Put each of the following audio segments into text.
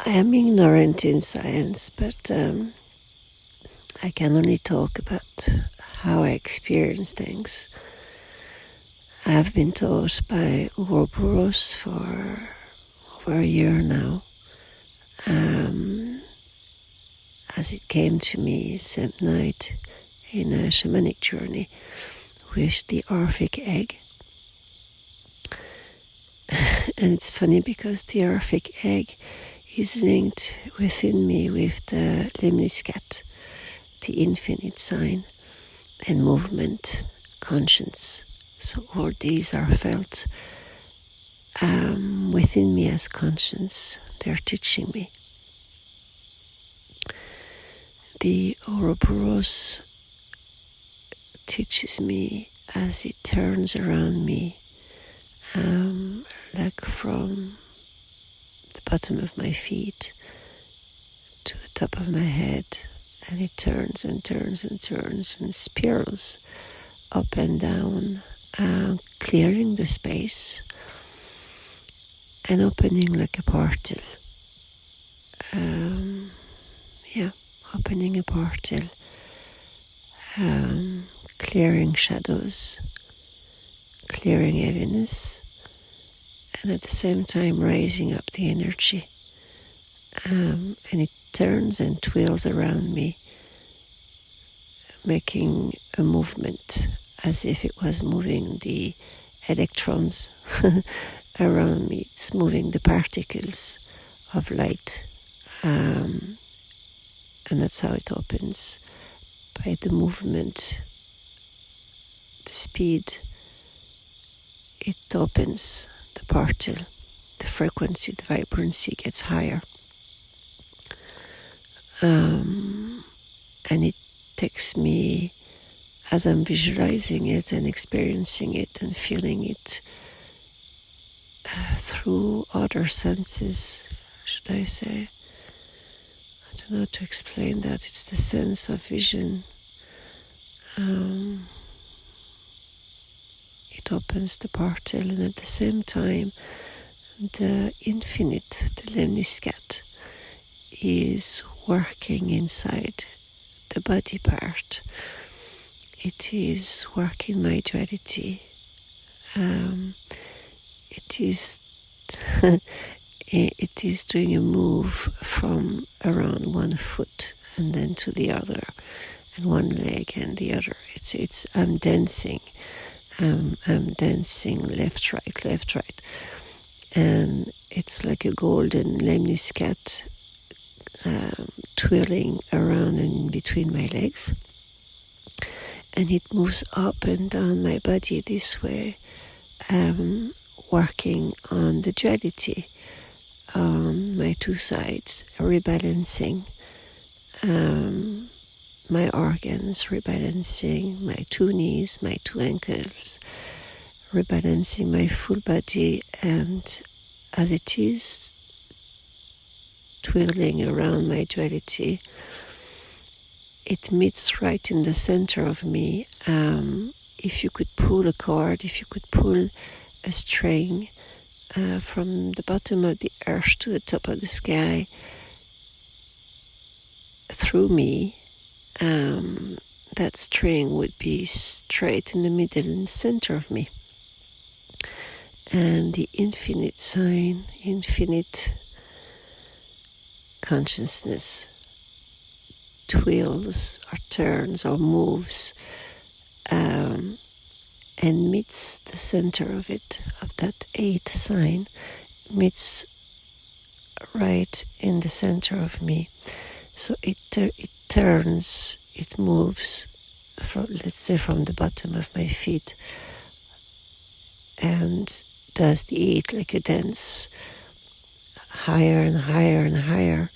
I am ignorant in science, but I can only talk about how I experience things. I have been taught by Ouroboros for over a year now, as it came to me same night in a shamanic journey with the Orphic egg. And it's funny because the Orphic egg is linked within me with the lemniscat, the infinite sign, and movement, conscience. So all these are felt within me as conscience. They're teaching me. The Ouroboros teaches me as it turns around me, like from the bottom of my feet to the top of my head, and it turns and turns and turns and spirals up and down, clearing the space and opening like a portal. Opening a portal, clearing shadows, clearing heaviness, and at the same time raising up the energy. And it turns and twirls around me, making a movement as if it was moving the electrons around me. It's moving the particles of light. And that's how it opens, by the movement, the speed. It opens the portal, the frequency, the vibrancy gets higher. And it takes me, as I'm visualizing it and experiencing it and feeling it, through other senses, should I say. I don't know how to explain that. It's the sense of vision. It opens the portal, and at the same time, the infinite, the lemniscat, is working inside the body part. It is working my duality. It is it is doing a move from around one foot and then to the other, and one leg and the other. It's I'm dancing. I'm dancing left, right. And it's like a golden lemniscat twirling around and in between my legs. And it moves up and down my body this way, working on the duality, on my two sides, rebalancing my organs, rebalancing my two knees, my two ankles, rebalancing my full body, and as it is twirling around my duality, it meets right in the center of me. If you could pull a cord, if you could pull a string from the bottom of the earth to the top of the sky through me, that string would be straight in the middle, in the center of me. And the infinite sign, infinite consciousness twirls or turns or moves and meets the center of it, of that 8 sign, meets right in the center of me. So it turns, it moves, from, let's say, from the bottom of my feet, and does the 8 like a dance, higher and higher and higher,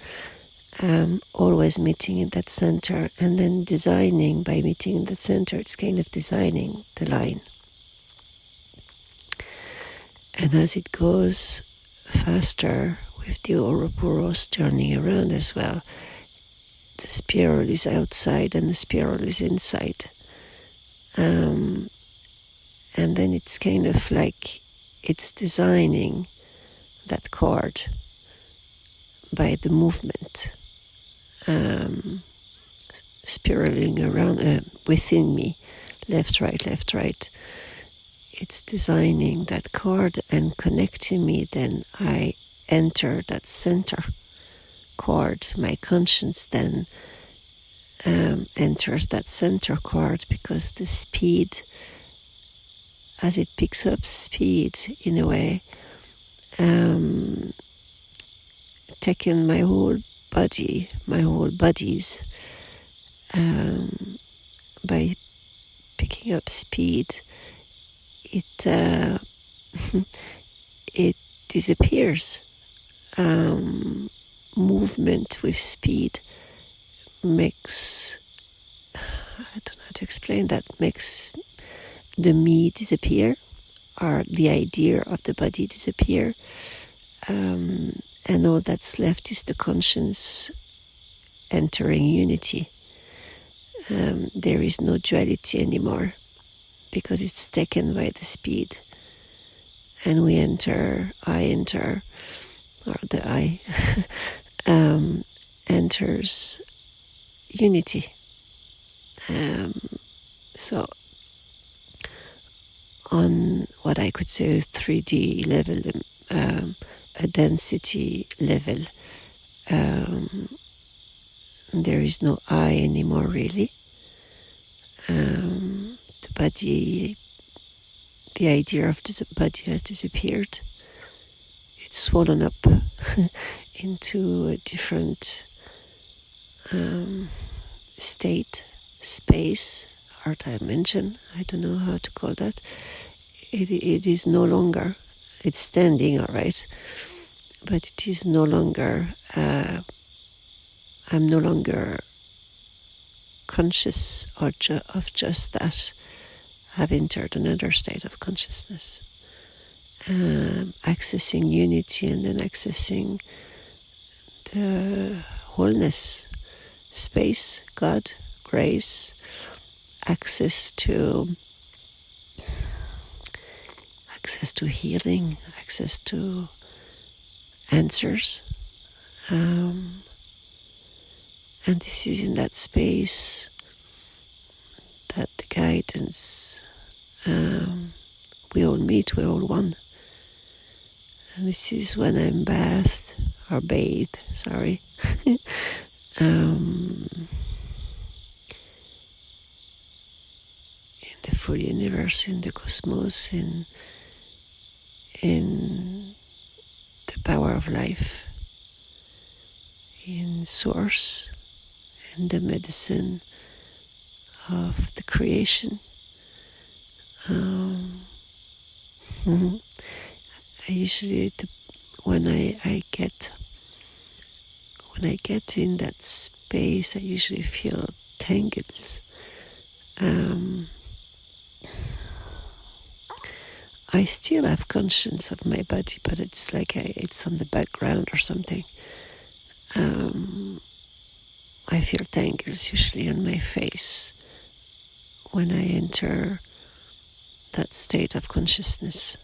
always meeting in that center, and then designing, by meeting in that center, it's kind of designing the line. And as it goes faster, with the Ouroboros turning around as well, the spiral is outside and the spiral is inside. And then it's kind of like it's designing that cord by the movement spiraling around within me, left, right. It's designing that chord and connecting me. Then I enter that center chord. My conscience then enters that center chord, because the speed, as it picks up speed in a way, taking my whole bodies, by picking up speed, it it disappears. Movement with speed makes, I don't know how to explain that, makes the me disappear, or the idea of the body disappear, and all that's left is the conscience entering unity. There is no duality anymore, because it's taken by the speed, and I enter, or the I enters unity. So on what I could say a 3D level, a density level, there is no I anymore, really. The body, the idea of the body has disappeared. It's swollen up into a different state, space, or dimension. I don't know how to call that. It is no longer, it's standing, all right, but it is no longer, I'm no longer conscious of just that. I've entered another state of consciousness, accessing unity, and then accessing the wholeness, space, God, grace, access to healing, access to answers. And this is in that space that the guidance, we all meet, we're all one. And this is when I'm bathed, in the full universe, in the cosmos, in the power of life, in source, in the medicine of the creation. I usually, when I get in that space, I usually feel tangles. I still have conscience of my body, but it's like it's on the background or something. I feel tangles usually on my face when I enter that state of consciousness,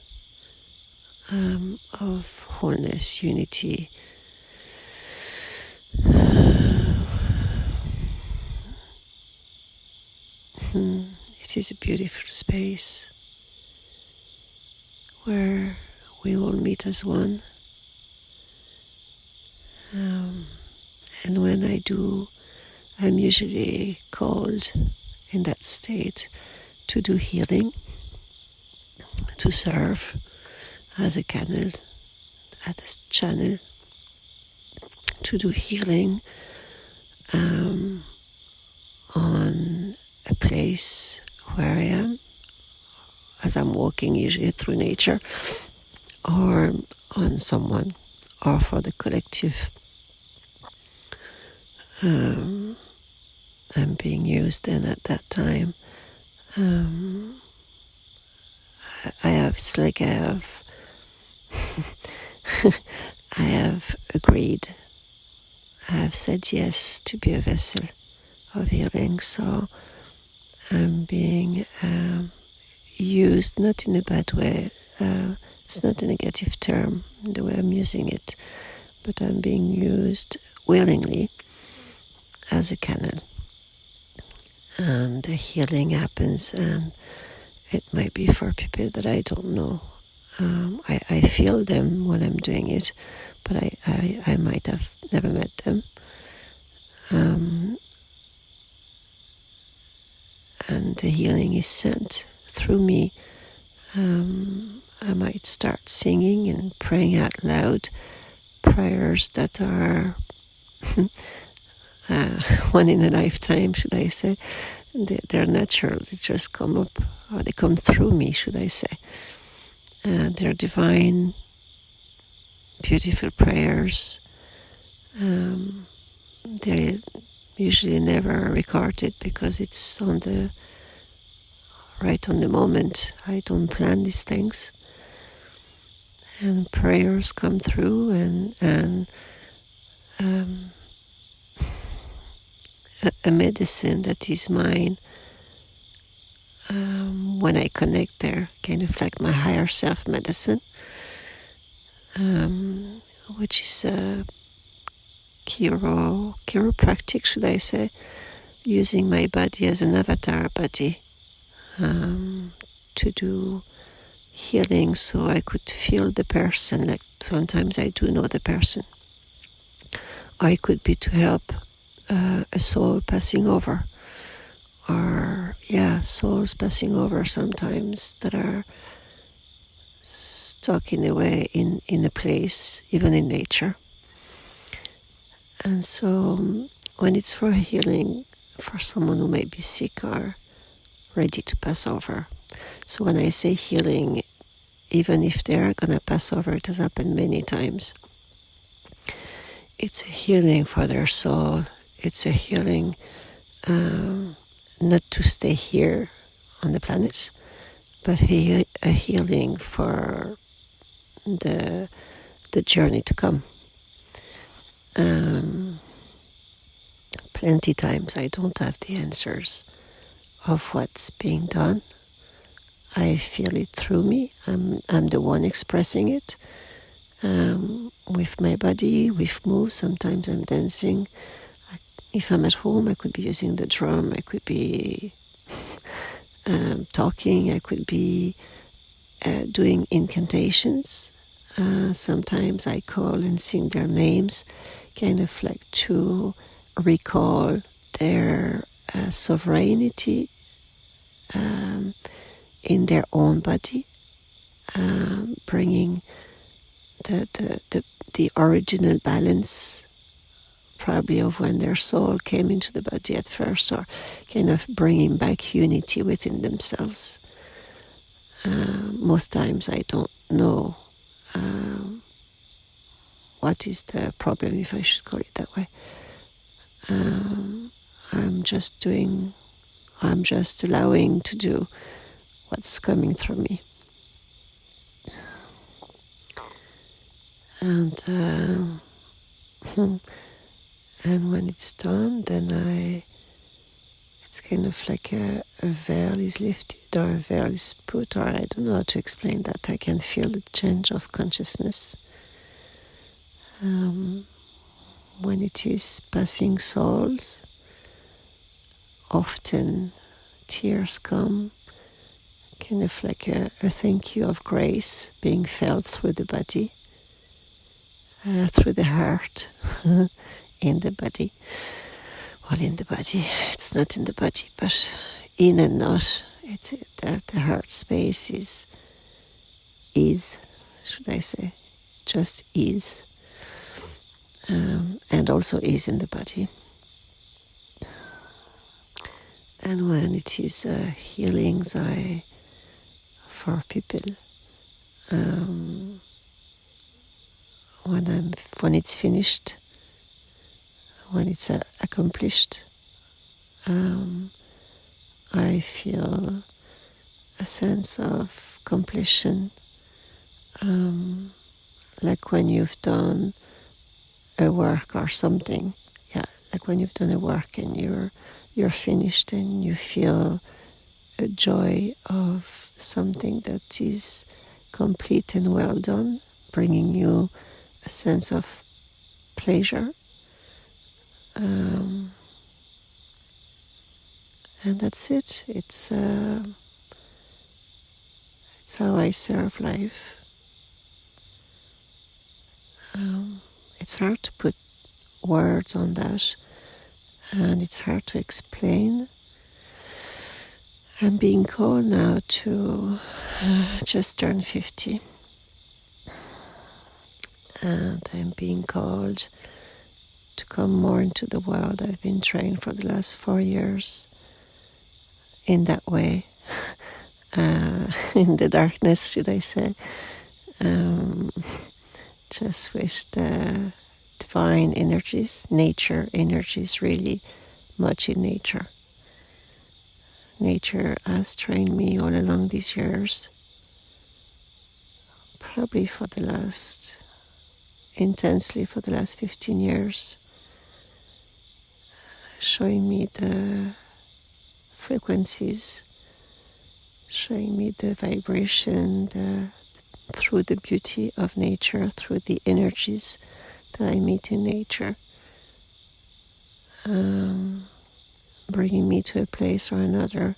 of wholeness, unity. It is a beautiful space where we all meet as one. And when I do, I'm usually called in that state to do healing, to serve as a channel, to do healing on a place where I am, as I'm walking usually through nature, or on someone, or for the collective. I'm being used, and at that time I have agreed, I have said yes to be a vessel of healing. So I'm being used, not in a bad way, it's not a negative term the way I'm using it, but I'm being used willingly as a canal. And the healing happens, and it might be for people that I don't know. I feel them when I'm doing it, but I might have never met them. And the healing is sent through me. I might start singing and praying out loud prayers that are one in a lifetime, should I say. They're natural. They just come up, or they come through me, should I say. They're divine, beautiful prayers. They're usually never recorded because it's right on the moment. I don't plan these things. And prayers come through, and a medicine that is mine when I connect there, kind of like my higher self medicine, which is chiropractic, should I say, using my body as an avatar body to do healing, so I could feel the person. Like sometimes I do know the person. Or it could be to help a soul passing over, or souls passing over sometimes that are stuck in a way in a place, even in nature. And so when it's for healing for someone who may be sick or ready to pass over. So when I say healing, even if they're going to pass over, it has happened many times. It's a healing for their soul. It's a healing not to stay here on the planet, but a healing for the journey to come. Plenty times I don't have the answers of what's being done. I feel it through me. I'm the one expressing it with my body, with moves. Sometimes I'm dancing. If I'm at home, I could be using the drum. I could be talking. I could be doing incantations. Sometimes I call and sing their names, kind of like to recall their sovereignty in their own body, bringing the original balance, probably of when their soul came into the body at first, or kind of bringing back unity within themselves. Most times I don't know what is the problem, if I should call it that way. I'm just allowing to do what's coming through me. And when it's done, then it's kind of like a veil is lifted, or a veil is put, or I don't know how to explain that. I can feel the change of consciousness. When it is passing souls, often tears come, kind of like a thank you of grace being felt through the body, through the heart, in the body. Well, in the body, it's not in the body, but in and not. The heart space is, should I say, just is. And also is in the body. And when it is healings for people, when it's finished, when it's accomplished, I feel a sense of completion, like when you've done a work or something. Like when you've done a work and you're finished, and you feel a joy of something that is complete and well done, bringing you a sense of pleasure. And that's it. It's how I serve life. It's hard to put words on that, and it's hard to explain. I'm being called now to just turn 50, and I'm being called to come more into the world. I've been trained for the last 4 years in that way, in the darkness, should I say, just with the divine energies, nature energies, really much in nature. Nature has trained me all along these years, probably intensely for the last 15 years, showing me the frequencies, showing me the vibration, through the beauty of nature, through the energies that I meet in nature, bringing me to a place or another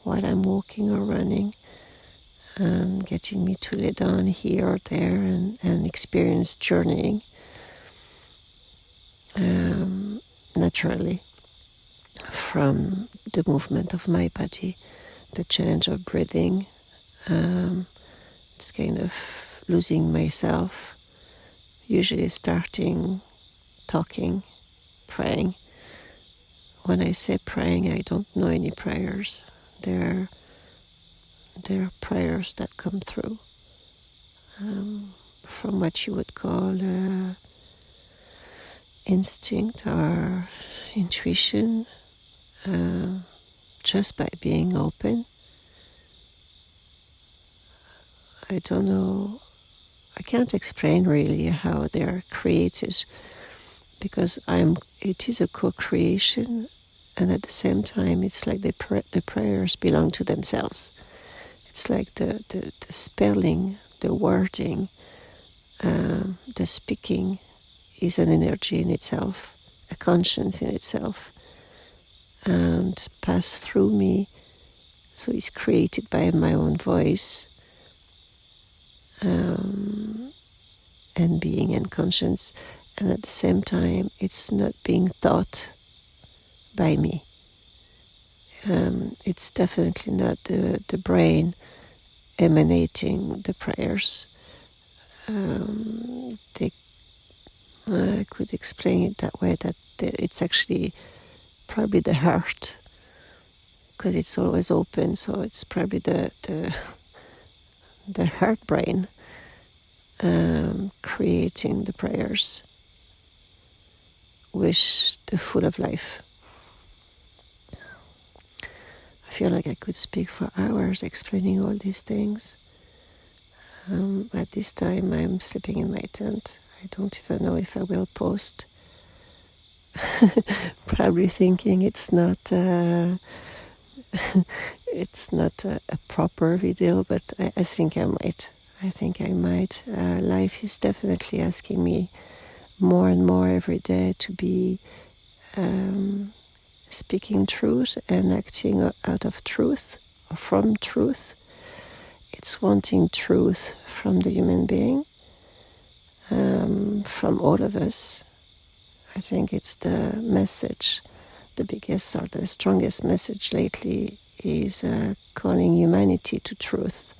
while I'm walking or running, and getting me to lay down here or there and experience journeying naturally from the movement of my body, the challenge of breathing. It's kind of losing myself, usually starting talking, praying. When I say praying, I don't know any prayers. There are prayers that come through from what you would call instinct or intuition, just by being open. I don't know, I can't explain really how they are created, because it is a co-creation, and at the same time it's like the prayers belong to themselves. It's like the spelling, the wording, the speaking is an energy in itself, a conscience in itself, and pass through me. So it's created by my own voice, and being and conscience, and at the same time it's not being thought by me. It's definitely not the brain emanating the prayers. I could explain it that way, that it's actually probably the heart, because it's always open, so it's probably the heart brain creating the prayers with the full of life. I feel like I could speak for hours explaining all these things. At this time I'm sleeping in my tent. I don't even know if I will post. Probably thinking it's not a proper video, but I think I might. Life is definitely asking me more and more every day to be speaking truth and acting out of truth or from truth. It's wanting truth from the human being, from all of us. I think it's the message, the biggest or the strongest message lately is calling humanity to truth,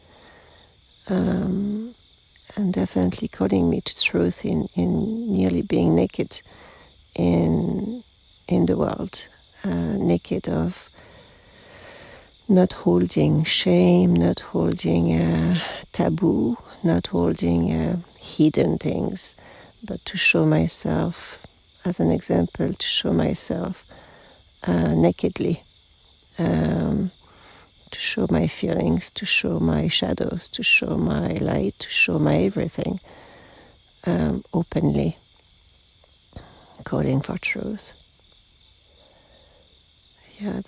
and definitely calling me to truth in nearly being naked in the world, naked of not holding shame, not holding taboo, not holding hidden things, but to show myself, as an example, to show myself nakedly, to show my feelings, to show my shadows, to show my light, to show my everything, openly, calling for truth. Yeah,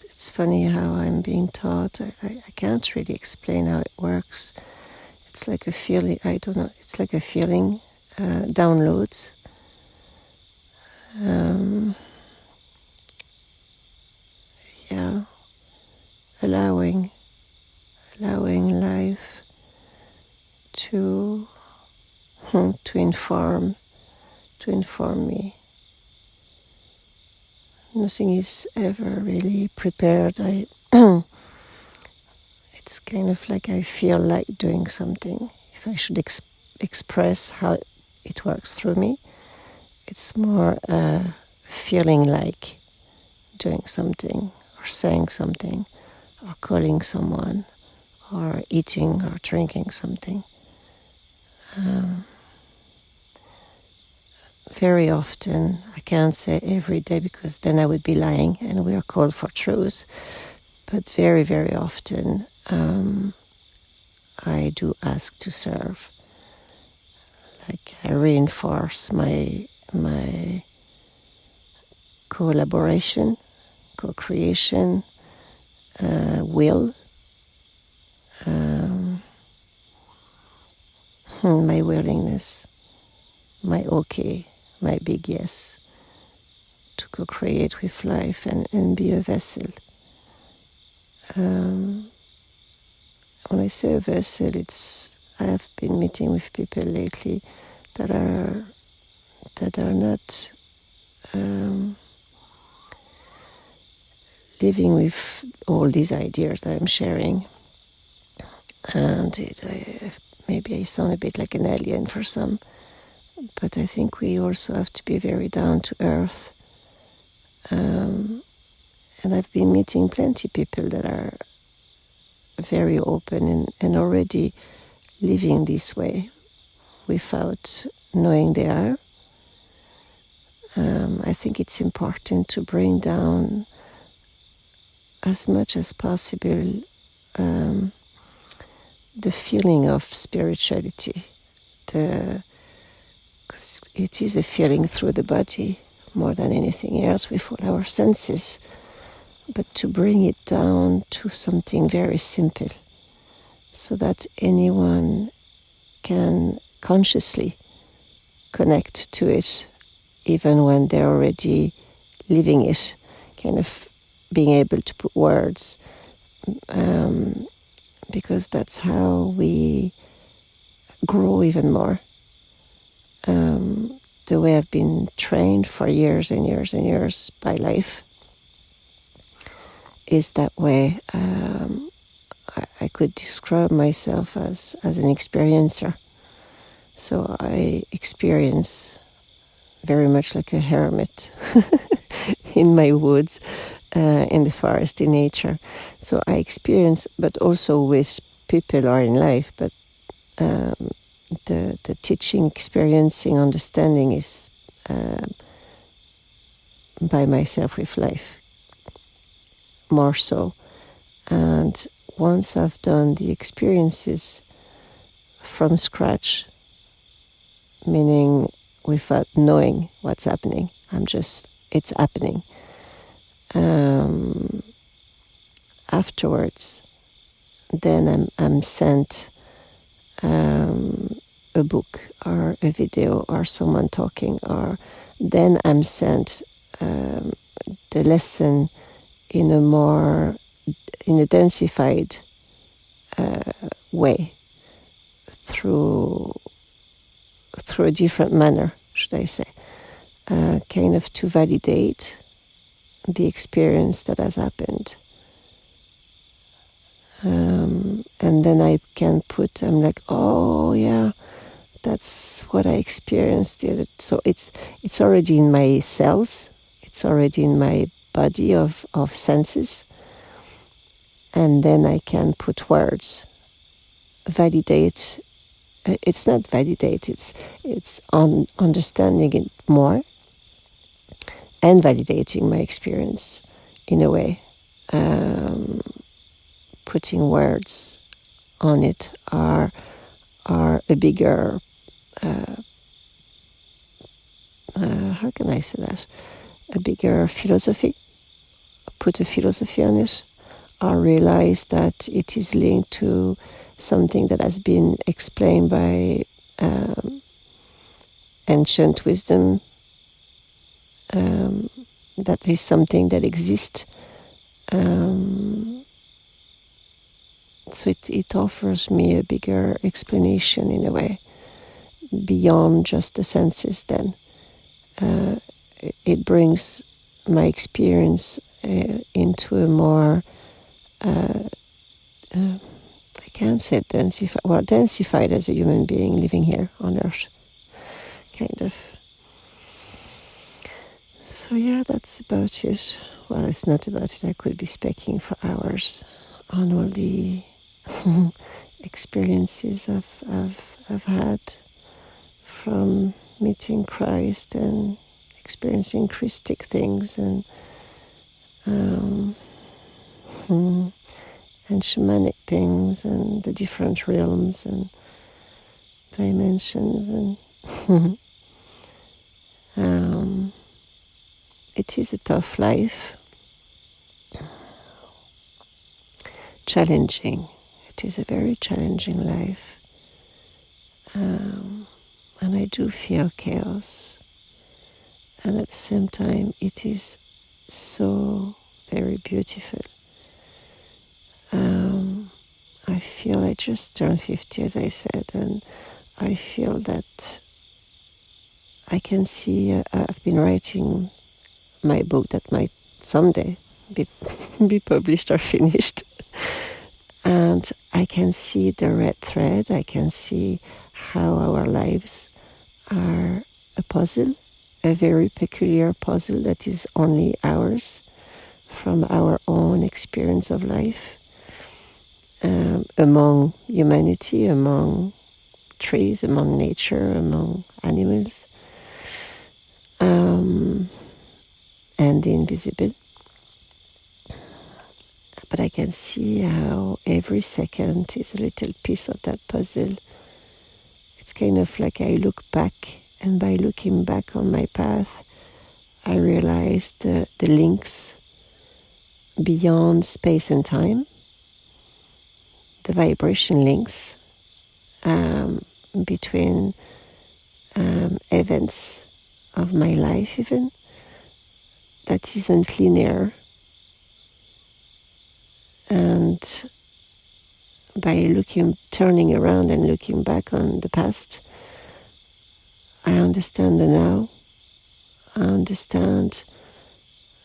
it's funny how I'm being taught. I can't really explain how it works. It's like a feeling, I don't know, it's like a feeling, downloads. Um, yeah, allowing life to to inform me. Nothing is ever really prepared. It's kind of like I feel like doing something. If I should express how it works through me, it's more feeling like doing something or saying something or calling someone or eating or drinking something. Very often, I can't say every day because then I would be lying and we are called for truth, but very, very often I do ask to serve. Like I reinforce my collaboration, co-creation, will, my willingness, my okay, my big yes to co-create with life and be a vessel. When I say a vessel, I have been meeting with people lately that are not living with all these ideas that I'm sharing, and maybe I sound a bit like an alien for some, but I think we also have to be very down to earth. And I've been meeting plenty of people that are very open and already living this way without knowing they are. I think it's important to bring down as much as possible the feeling of spirituality, because it is a feeling through the body more than anything else with all our senses, but to bring it down to something very simple so that anyone can consciously connect to it even when they're already living it, kind of being able to put words, because that's how we grow even more. The way I've been trained for years and years and years by life is that way. I could describe myself as an experiencer. So I experience very much like a hermit in my woods, in the forest, in nature. So I experience, but also with people or in life, but the teaching, experiencing, understanding is by myself with life, more so. And once I've done the experiences from scratch, meaning without knowing what's happening, it's happening. Afterwards, then I'm sent a book or a video or someone talking, or then I'm sent the lesson in a densified way through a different manner, should I say, kind of to validate the experience that has happened. And then I can I'm like, oh yeah, that's what I experienced. So it's already in my cells, it's already in my body of senses, and then I can put words, validate. It's not validate, it's on understanding it more and validating my experience in a way. Putting words on it are a bigger, how can I say that? A bigger philosophy. Put a philosophy on it, or realize that it is linked to something that has been explained by ancient wisdom, that is something that exists. So it offers me a bigger explanation in a way, beyond just the senses then. It brings my experience into a more, I can't say densified as a human being living here on Earth, kind of. So yeah, that's about it. Well, it's not about it. I could be speaking for hours on all the experiences I've had from meeting Christ and experiencing Christic things and shamanic things and the different realms and dimensions and it is a tough life, challenging. It is a very challenging life, and I do feel chaos, and at the same time it is so very beautiful. I feel I just turned 50, as I said, and I feel that I can see I've been writing my book that might someday be published or finished. And I can see the red thread. I can see how our lives are a puzzle, a very peculiar puzzle that is only ours from our own experience of life, among humanity, among trees, among nature, among animals, and the invisible. But I can see how every second is a little piece of that puzzle. It's kind of like I look back, and by looking back on my path, I realize the links beyond space and time, the vibration links between events of my life even, that isn't linear. And by turning around and looking back on the past, I understand the now. I understand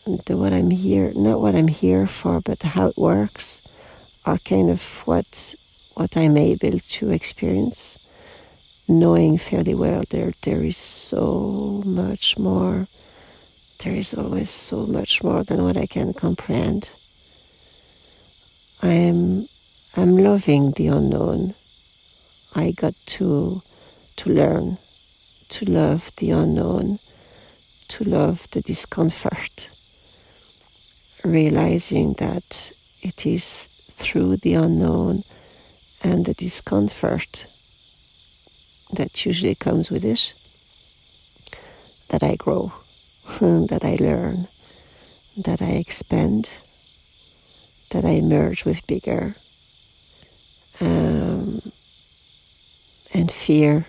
what I'm here, not what I'm here for, but how it works, or kind of what I'm able to experience, knowing fairly well there is so much more. There is always so much more than what I can comprehend. I'm loving the unknown. I got to learn to love the unknown, to love the discomfort, realizing that it is through the unknown and the discomfort that usually comes with it that I grow, that I learn, that I expand, that I merge with bigger, and fear,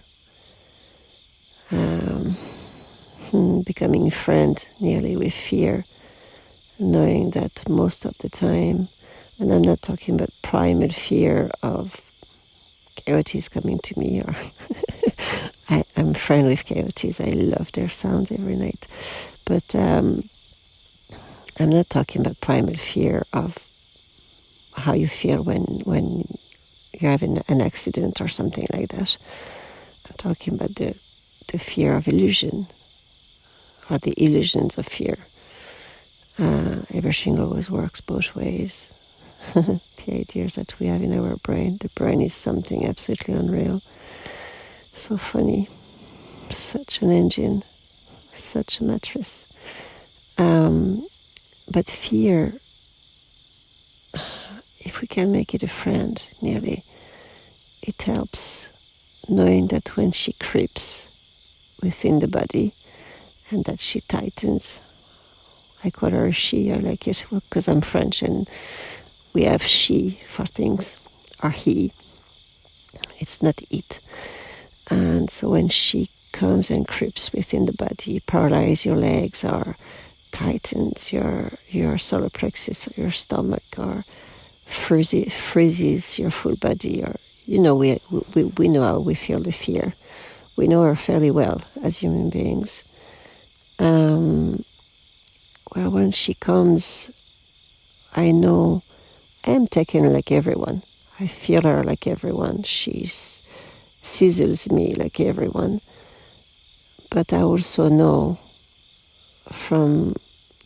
becoming friend nearly with fear, knowing that most of the time, and I'm not talking about primal fear of coyotes coming to me, or I'm a friend with coyotes. I love their sounds every night, but I'm not talking about primal fear of how you feel when you're having an accident or something like that. I'm talking about the fear of illusion, or the illusions of fear. Everything always works both ways. The ideas that we have in our brain. The brain is something absolutely unreal. So funny. Such an engine. Such a mattress. But fear, if we can make it a friend, nearly, it helps, knowing that when she creeps within the body and that she tightens, I call her a she, I like it because I'm French and we have she for things, or he. It's not it. And so when she comes and creeps within the body, paralyzes your legs, or tightens your solar plexus or your stomach, or freezes your full body, or we know how we feel the fear. We know her fairly well as human beings. Well, when she comes, I know I am taken like everyone. I feel her like everyone. She sizzles me like everyone. But I also know from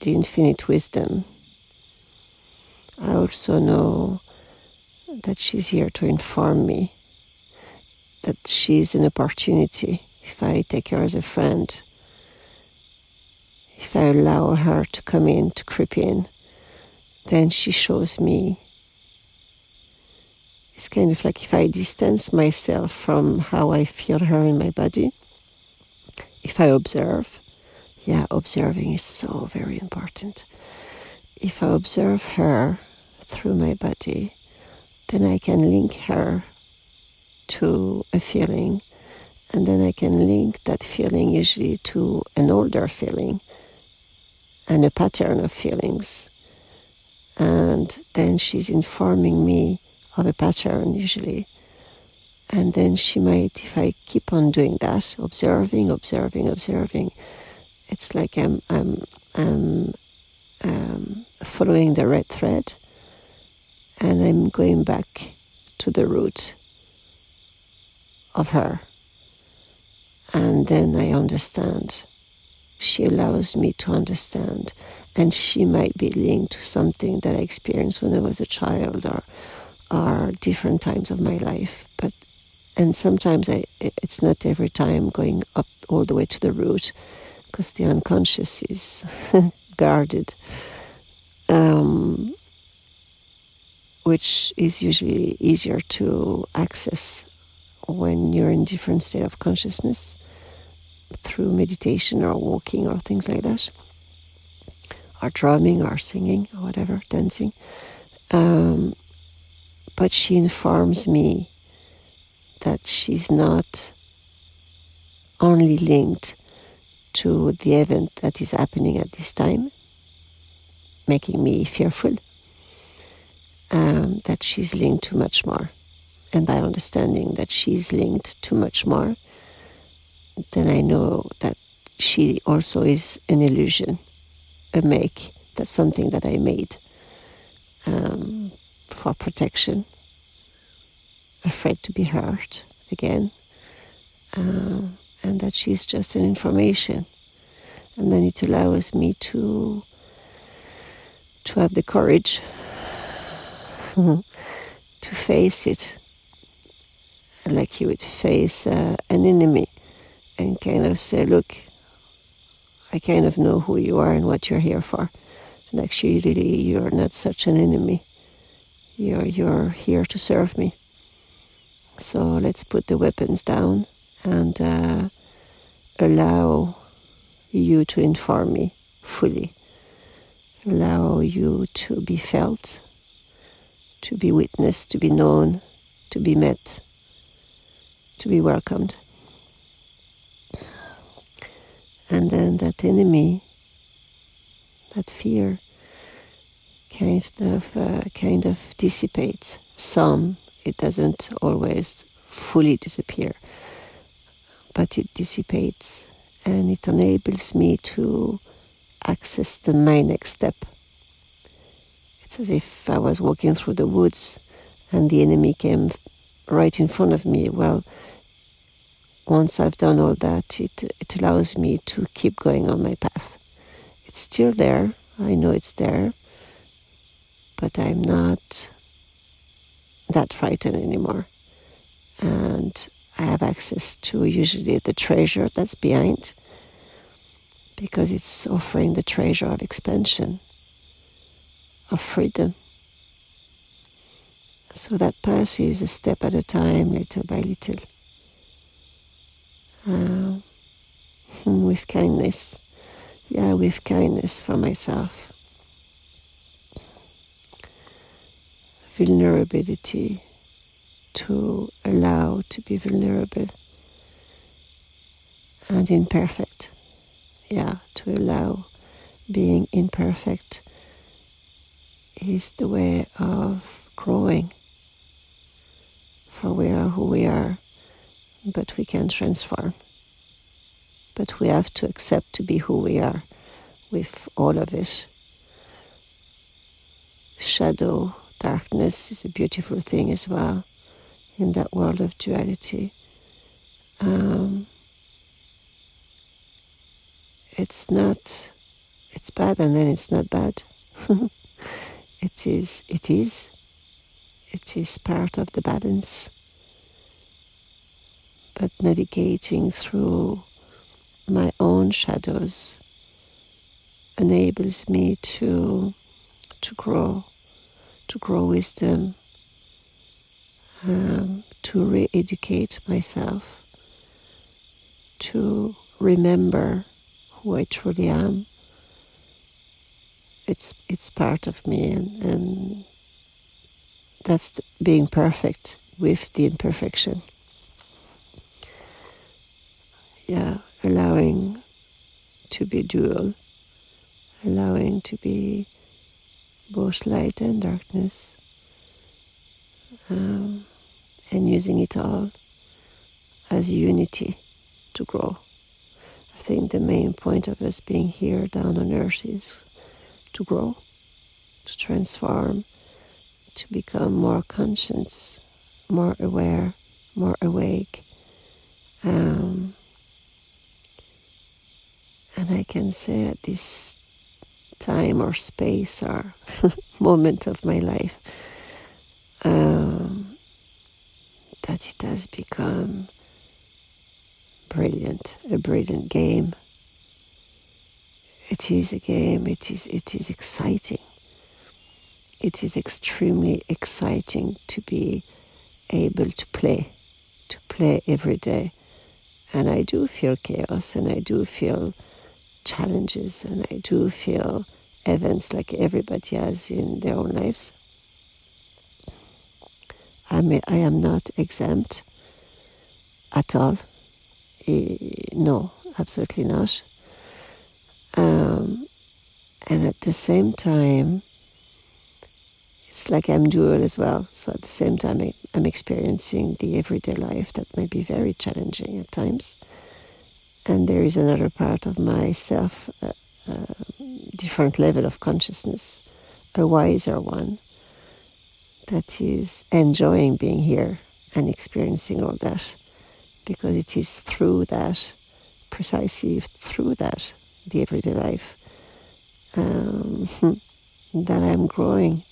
the infinite wisdom, I also know that she's here to inform me that she's an opportunity. If I take her as a friend, if I allow her to come in, to creep in, then she shows me. It's kind of like if I distance myself from how I feel her in my body, if I observe, observing is so very important. If I observe her through my body, then I can link her to a feeling, and then I can link that feeling usually to an older feeling and a pattern of feelings. And then she's informing me of a pattern usually. And then she might, if I keep on doing that, observing, it's like I'm following the red thread, and I'm going back to the root of her. And then I understand. She allows me to understand. And she might be linked to something that I experienced when I was a child, or different times of my life. And sometimes it's not every time going up all the way to the root, because the unconscious is guarded, which is usually easier to access when you're in different state of consciousness through meditation or walking or things like that, or drumming or singing or whatever, dancing. But she informs me that she's not only linked to the event that is happening at this time, making me fearful, that she's linked to much more. And by understanding that she's linked to much more, then I know that she also is an illusion, a make. That's something that I made for protection, afraid to be hurt again, and that she's just an information. And then it allows me to have the courage to face it, like you would face an enemy, and kind of say, look, I kind of know who you are and what you're here for. And actually, really, you're not such an enemy. You're here to serve me. So let's put the weapons down and allow you to inform me fully. Allow you to be felt, to be witnessed, to be known, to be met, to be welcomed. And then that enemy, that fear, kind of dissipates. It doesn't always fully disappear, but it dissipates, and it enables me to access my next step. It's as if I was walking through the woods and the enemy came right in front of me. Well, once I've done all that, it allows me to keep going on my path. It's still there. I know it's there, but I'm not that frightened anymore. And I have access to usually the treasure that's behind, because it's offering the treasure of expansion, of freedom. So that path is a step at a time, little by little, with kindness. With kindness for myself. Vulnerability, to allow to be vulnerable, and imperfect. To allow being imperfect is the way of growing. For we are who we are, but we can transform. But we have to accept to be who we are with all of it. Shadow, darkness is a beautiful thing as well in that world of duality. It's bad and then it's not bad. It is part of the balance. But navigating through my own shadows enables me to grow wisdom, to re-educate myself, to remember who I truly am. It's part of me, and that's being perfect with the imperfection. Allowing to be dual, allowing to be both light and darkness, and using it all as unity to grow. I think the main point of us being here down on earth is to grow, to transform, to become more conscious, more aware, more awake. And I can say at this time or space or moment of my life that it has become a brilliant game. It is a game, it is exciting. It is extremely exciting to be able to play every day. And I do feel chaos, and I do feel challenges, and I do feel events like everybody has in their own lives. I am not exempt at all. No, absolutely not. And at the same time, it's like I'm dual as well. So at the same time, I'm experiencing the everyday life that may be very challenging at times. And there is another part of myself, different level of consciousness, a wiser one, that is enjoying being here and experiencing all that, because it is through that, precisely through that, the everyday life, that I'm growing.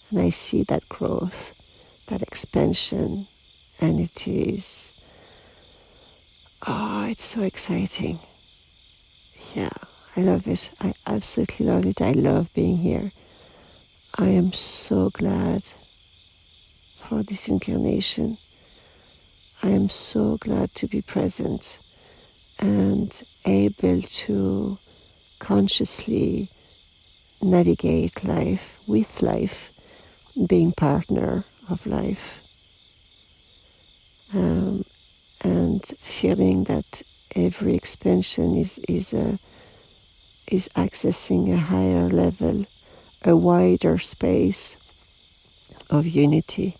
And I see that growth, that expansion, and it is, it's so exciting. I love it. I absolutely love it. I love being here. I am so glad for this incarnation. I am so glad to be present and able to consciously navigate life, with life, being partner of life, and feeling that every expansion is accessing a higher level, a wider space of unity,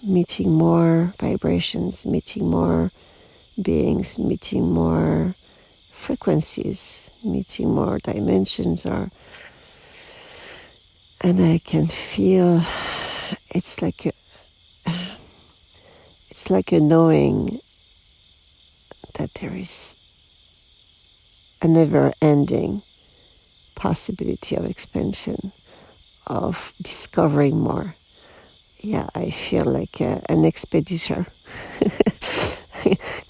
meeting more vibrations, meeting more beings, meeting more frequencies, meeting more dimensions, and I can feel it's like a knowing that there is a never-ending possibility of expansion, of discovering more. I feel like an expeditor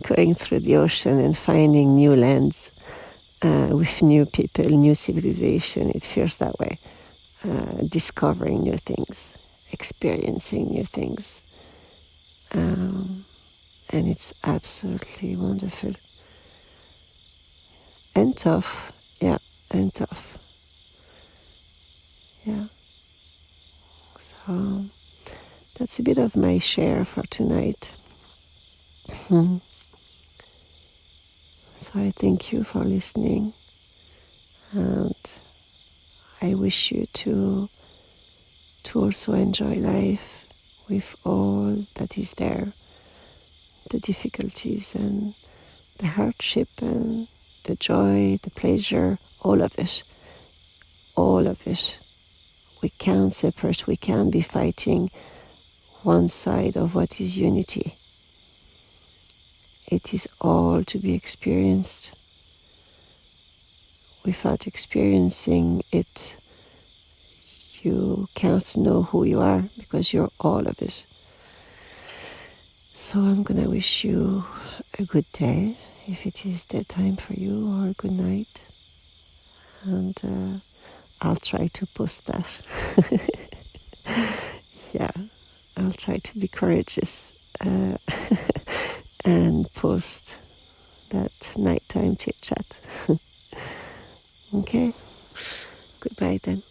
going through the ocean and finding new lands with new people, new civilization. It feels that way. Discovering new things, experiencing new things. And it's absolutely wonderful. And tough. And tough. So that's a bit of my share for tonight. So I thank you for listening, and I wish you to also enjoy life with all that is there, the difficulties and the hardship and the joy, the pleasure, all of it. All of it. We can't separate, we can't be fighting one side of what is unity. It is all to be experienced. Without experiencing it, you can't know who you are, because you're all of it. So I'm gonna wish you a good day, if it is daytime for you, or a good night. And I'll try to post that. Yeah, I'll try to be courageous and post that nighttime chit chat. Okay, goodbye then.